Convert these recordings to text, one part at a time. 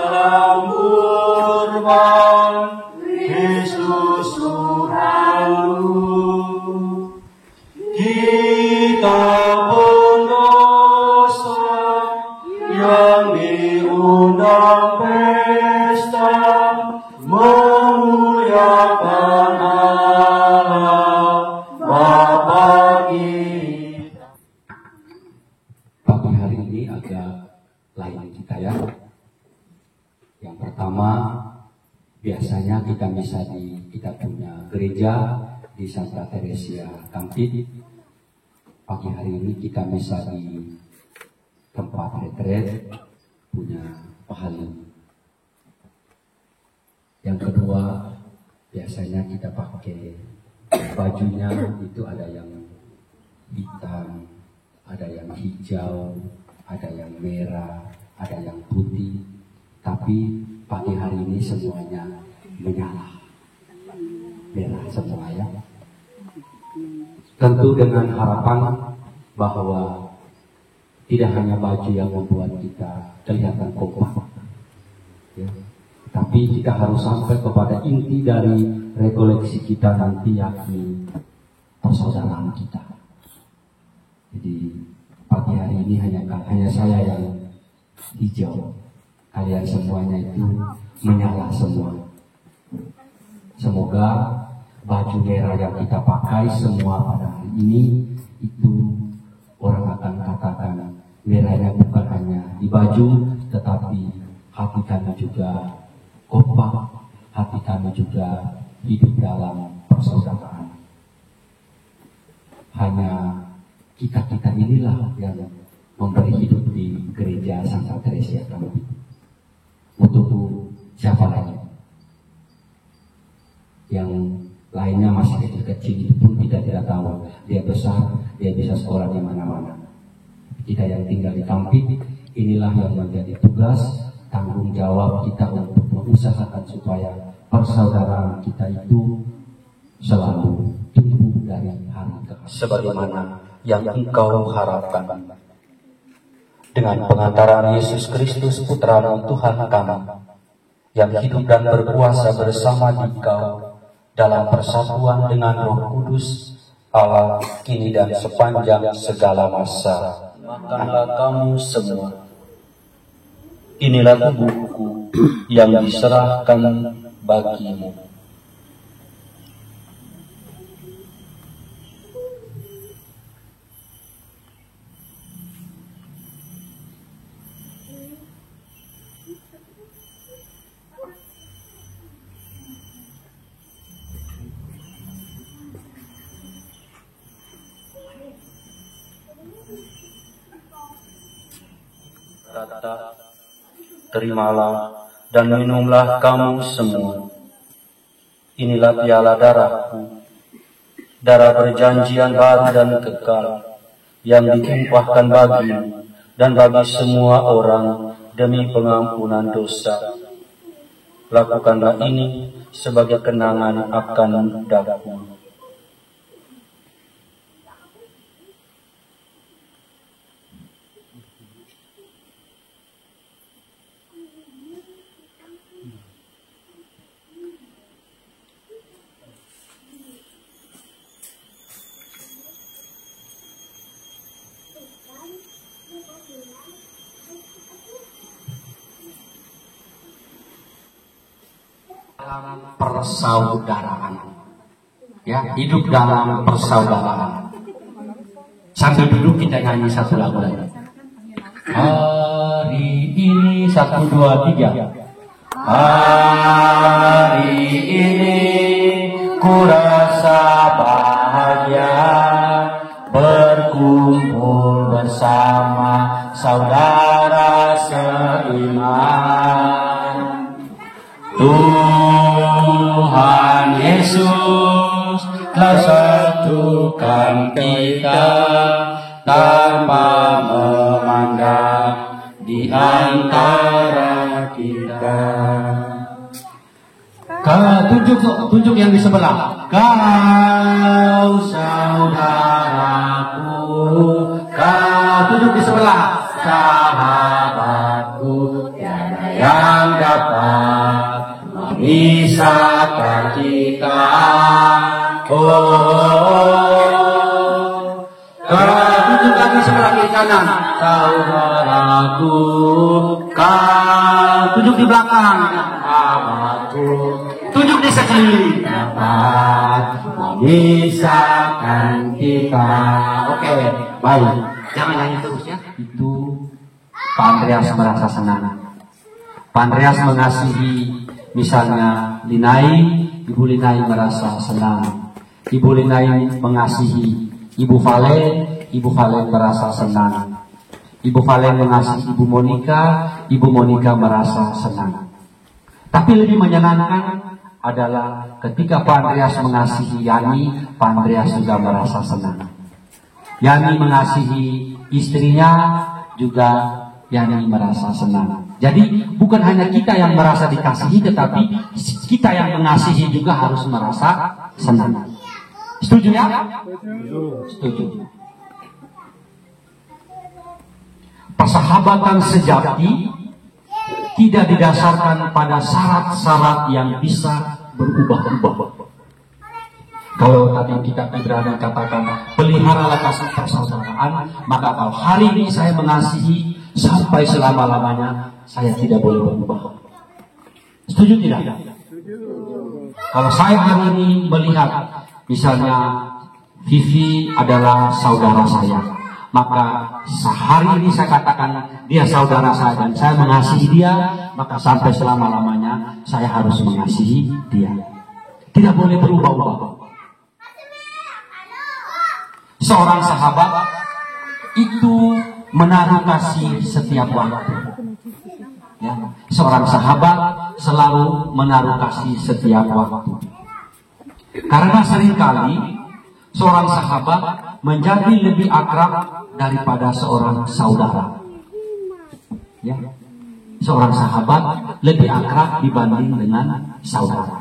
dalam kurban Kristus Tuhanmu. Kita pendosa yang diundang pesta memuliakan Allah Bapa kita. Pagi hari ini agak lain kita ya. Yang pertama, biasanya kita punya gereja di Santa Teresia Kampit. Pagi hari ini kita bisa di tempat retret punya pahalim. Yang kedua, biasanya kita pakai bajunya itu ada yang hitam, ada yang hijau, ada yang merah, ada yang putih. Tapi pagi hari ini semuanya menyala, merah semua ya. Tentu dengan harapan bahwa tidak hanya baju yang membuat kita kelihatan kompak, ya, tapi kita harus sampai kepada inti dari rekoleksi kita nanti, yakni persaudaraan kita. Jadi pagi hari ini hanya saya yang hijau, kalian semuanya itu menyala semua. Semoga baju merah yang kita pakai semua pada hari ini itu orang akan katakan merahnya bukan hanya di baju, tetapi hati kami juga kompak, hati kami juga hidup dalam persaudaraan. Hanya kita inilah yang memberi hidup di gereja Santa Teresia Kampit. Untuk siapa lagi? Yang lainnya masih kecil-kecil itu pun kita tidak tahu. Dia besar, dia bisa sekolah di mana-mana. Kita yang tinggal di Kampit, inilah yang menjadi tugas, tanggung jawab kita untuk mengusahakan supaya persaudaraan kita itu selalu tumbuh dari hari ke hari. Sebagaimana yang engkau harapkan. Dengan pengantaran Yesus Kristus Putra Tuhan kami, yang hidup dan berkuasa bersama di Kau, dalam persatuan dengan Roh Kudus, Allah kini dan sepanjang segala masa. Makanlah kamu semua. Inilah tubuhku yang diserahkan bagimu. Terimalah dan minumlah kamu semua. Inilah piala darahku, darah perjanjian baru dan kekal, yang ditumpahkan bagimu dan bagi semua orang demi pengampunan dosa. Lakukanlah ini sebagai kenangan akan daku. Persaudaraan, ya, hidup dalam persaudaraan. Sambil duduk kita nyanyi satu lagu lagi. Hari ini 1, 2, 3. Hari ini ku rasa bahagia berkumpul bersama saudara seiman. Tuhan Yesus telah satukan kita tanpa memandang di antara kita. Tunjuk yang di sebelah. Kau saudaraku, kau tunjuk di sebelah. Sahabatku, tiada yang dapat memisahkan kita. Tunjuk lagi sebelah kiri kanan. Saudaraku, Tunjuk di belakang. aku Tunjuk di sekeliling. dapat memisahkan kita. Oke, baik. Jangan nyanyi terus ya. Itu Pak Andreas merasa senang. Pak Andreas mengasihi, misalnya Linai, Ibu Linai merasa senang. Ibu Linai mengasihi Ibu Valen merasa senang. Ibu Valen mengasihi Ibu Monika merasa senang. Tapi lebih menyenangkan adalah ketika Pak Andreas mengasihi Yani, Pak Andreas juga merasa senang. Yani mengasihi istrinya, juga Yani merasa senang. Jadi bukan hanya kita yang merasa dikasihi, tetapi kita yang mengasihi juga harus merasa senang. Setuju ya? Setuju. Persahabatan sejati tidak didasarkan pada syarat-syarat yang bisa berubah-ubah. Kalau tadi kita Ibrani katakan peliharalah kasih persaudaraan, maka kalau hari ini saya mengasihi sampai selama-lamanya, saya tidak boleh berubah. Setuju tidak? Kalau saya hari ini melihat misalnya Vivi adalah saudara saya, maka sehari ini saya katakan dia saudara saya dan saya mengasihi dia, maka sampai selama-lamanya saya harus mengasihi dia. Tidak boleh berubah-ubah. Seorang sahabat itu menaruh kasih setiap waktu. Ya, seorang sahabat selalu menaruh kasih setiap waktu. Karena seringkali seorang sahabat menjadi lebih akrab daripada seorang saudara. Ya. Seorang sahabat lebih akrab dibanding dengan saudara.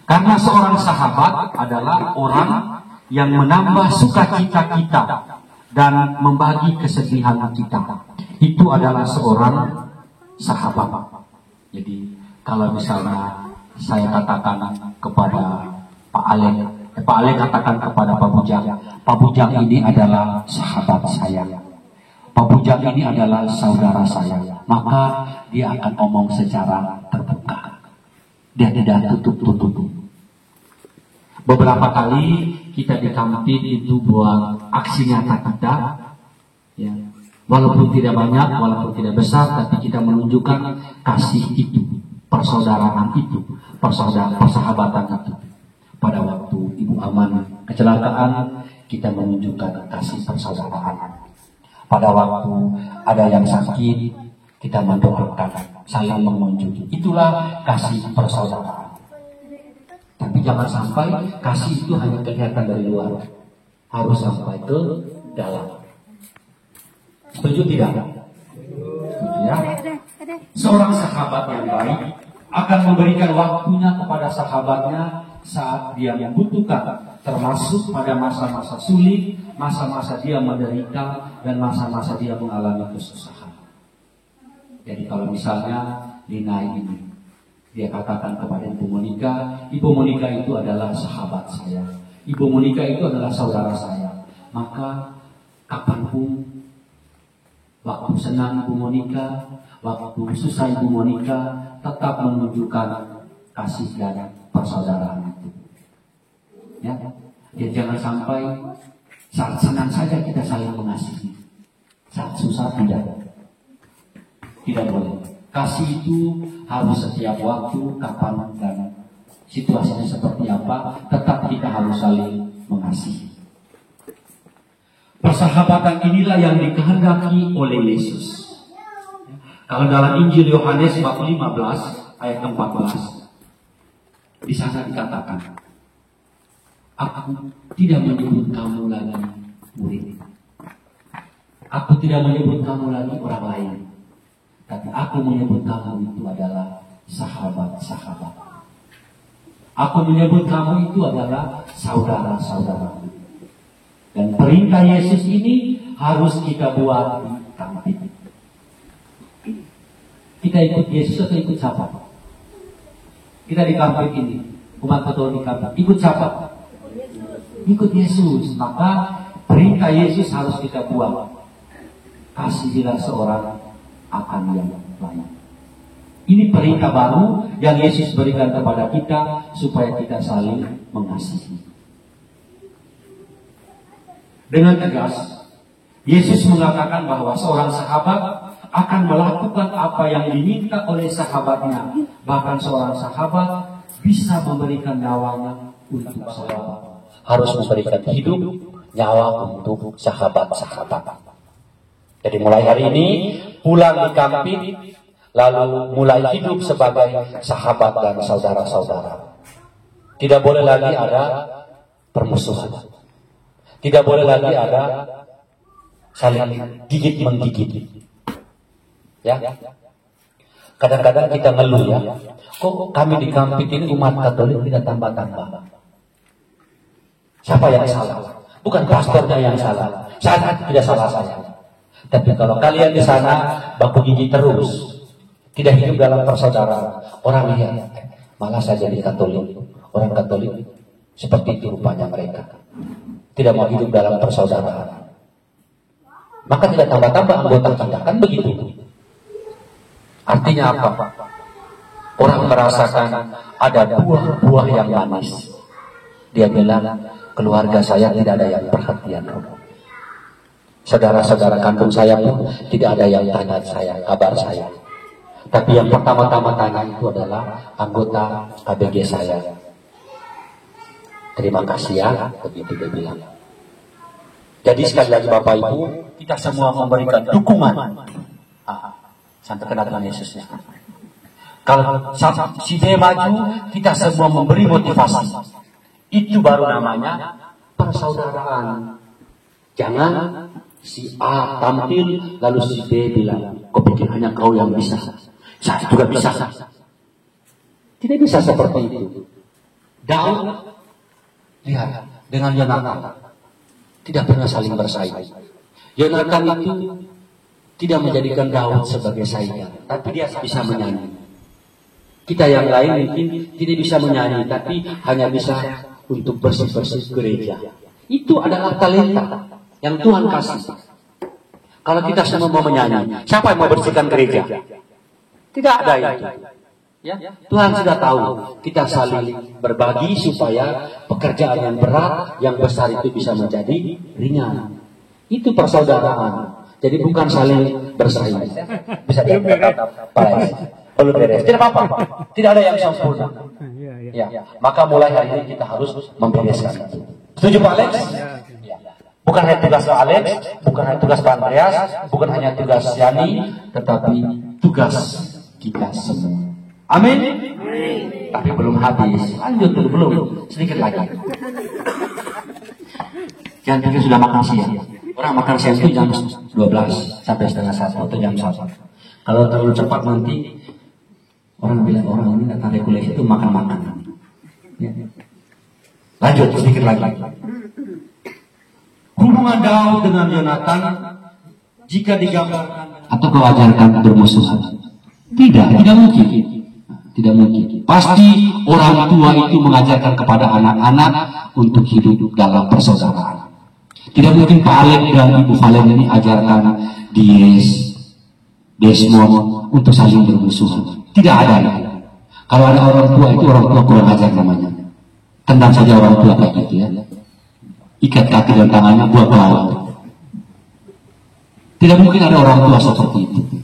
Karena seorang sahabat adalah orang yang menambah sukacita kita dan membagi kesedihan kita. Itu adalah seorang sahabat. Jadi kalau misalnya saya katakan kepada Pak Ale katakan kepada Pak Bujang ini adalah sahabat saya, Pak Bujang ini adalah saudara saya, maka dia akan ngomong secara terbuka. Dia tidak tutup-tutup. Beberapa kali kita di kantin itu buat aksi nyata kita, ya. Walaupun tidak banyak, walaupun tidak besar, tapi kita menunjukkan kasih itu, persaudaraan itu, persahabatan itu. Pada waktu Ibu Aman kecelakaan, kita menunjukkan kasih persaudaraan. Pada waktu ada yang sakit, kita mendoakan, saling mengunjungi. Itulah kasih persaudaraan. Tapi jangan sampai kasih itu hanya kelihatan dari luar, harus sampai ke dalam. Setuju tidak? Setuju ya? Seorang sahabat yang baik akan memberikan waktunya kepada sahabatnya saat dia membutuhkan, termasuk pada masa-masa sulit, masa-masa dia menderita, dan masa-masa dia mengalami kesusahan. Jadi kalau misalnya Linai ini, dia katakan kepada Ibu Monika itu adalah sahabat saya, Ibu Monika itu adalah saudara saya, maka kapanpun, waktu senang Ibu Monika, waktu susah Ibu Monika, tetap menunjukkan kasih dan persaudaraan itu. Ya, jangan sampai saat senang saja kita saling mengasihi, saat susah tidak boleh. Kasih itu harus setiap waktu, kapan dan situasinya seperti apa, tetap kita harus saling mengasihi. Persahabatan inilah yang dikehendaki oleh Yesus. Kalau dalam Injil Yohanes bab 15 ayat 14, di sana dikatakan, aku tidak menyebut kamu lagi murid, aku tidak menyebut kamu lagi orang lain, tapi aku menyebut kamu itu adalah sahabat-sahabat. Aku menyebut kamu itu adalah saudara-saudara. Dan perintah Yesus ini harus kita buat di kantin. Kita ikut Yesus atau ikut siapa? Kita di kampung ini, umat Katolik di kampung, ikut siapa? Ikut Yesus. Maka perintah Yesus harus kita buang. Kasihilah seorang akan yang lain. Ini perintah baru yang Yesus berikan kepada kita supaya kita saling mengasihi. Dengan tegas, Yesus mengatakan bahwa seorang sahabat akan melakukan apa yang diminta oleh sahabatnya. Bahkan seorang sahabat bisa memberikan nyawanya untuk sahabat. Harus memberikan hidup, nyawa untuk sahabat-sahabat. Jadi mulai hari ini pulang di kampung, lalu mulai hidup sebagai sahabat dan saudara-saudara. Tidak boleh lagi ada permusuhan. Tidak boleh lagi ada saling gigit-menggigit. Ya, kadang-kadang kita ngeluh ya, kok kami di kampung ini umat Katolik tidak tambah-tambah. Siapa yang salah? Bukan pastornya yang salah. Saya tidak salah saya. Tapi kalau kalian di sana baku gigi terus, tidak hidup dalam persaudaraan, orang lihat malah saja di Katolik. Orang Katolik seperti itu rupanya mereka. Tidak mau hidup dalam persaudaraan. Maka tidak tambah-tambah anggota kita, kan begitu. Artinya apa? Orang merasakan ada buah-buah yang manis. Dia bilang, keluarga saya tidak ada yang perhatian. Saudara-saudara kandung saya pun tidak ada yang tanya saya, kabar saya. Tapi yang pertama-tama tanya itu adalah anggota KBG saya. Terima kasih ya, begitu dia bilang. Jadi sekali lagi Bapak Ibu, kita semua memberikan dukungan. Sampai kenal dengan Yesusnya. Kalau si B maju, kita semua memberi motivasi. Itu baru namanya persaudaraan. Jangan si A tampil, lalu si B bilang, kau pikir hanya kau yang bisa. Saya juga bisa. Tidak bisa seperti itu. Daud, lihat, dengan Yonatan tidak pernah saling bersaing. Yonatan itu tidak menjadikan Daud sebagai saingan, tapi dia bisa menyanyi. Kita yang lain mungkin tidak bisa menyanyi, tapi hanya bisa untuk bersih-bersih gereja. Itu adalah talenta yang Tuhan kasih. Kalau kita semua mau menyanyi, siapa yang mau bersihkan gereja? Tidak ada itu. Ya, Tuhan sudah tahu kita saling berbagi supaya pekerjaan yang berat, yang besar itu bisa menjadi ringan. Itu persaudaraan. Jadi bukan saling bersaing. Bisa dikatakan perlu beres. Tidak apa-apa. Tidak ada yang sempurna. Ya, maka mulai hari ini kita harus membereskan itu. Setuju Pak Alex? Ya. Bukan hanya tugas Pak Alex, bukan hanya tugas Pak Andreas, bukan hanya tugas Yani, tetapi tugas kita semua. Amin. Tapi belum habis. Lanjut dulu, belum. Sedikit lagi. Jangan pikir sudah makan siang. Orang makan siang itu jam 12 sampai setengah 1 atau jam 1. Kalau terlalu cepat nanti orang bilang orang ini datang regulasi itu makan-makan. Ya. Lanjut sedikit lagi. Hubungan Daud dengan Yonatan jika digambarkan atau kau ajarkan bermusuhan, tidak mungkin. Tidak mungkin. Pasti orang tua itu mengajarkan kepada anak-anak untuk hidup dalam persaudaraan. Tidak mungkin Pak Alek dan Ibu Valen ini ajarkan Desmond untuk saling bermusuhan. Tidak ada. Kalau ada orang tua itu orang tua kurang ajar namanya. Tendang saja orang tua kayak gitu ya. Ikat kaki dan tangannya buat lawan. Tidak mungkin ada orang tua seperti itu.